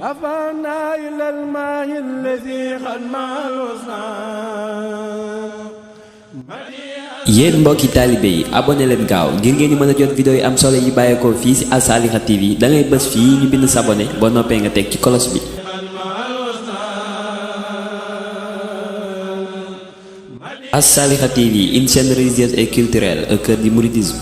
رفعنا إلى الماء الذي قد مع الحسنى yéen mbokki taalibe yi abonné leen gaaw ngir ngeen di mën a jot vidéo yi am solo yi bàyyeekoo fii ci Al Saliha TV da ngay bës fii ñu bind s'abonné boo noppee nga teg ci cloche bi. Al Saliha TV, une chaîne religieuse et culturelle au cœur du mouridisme.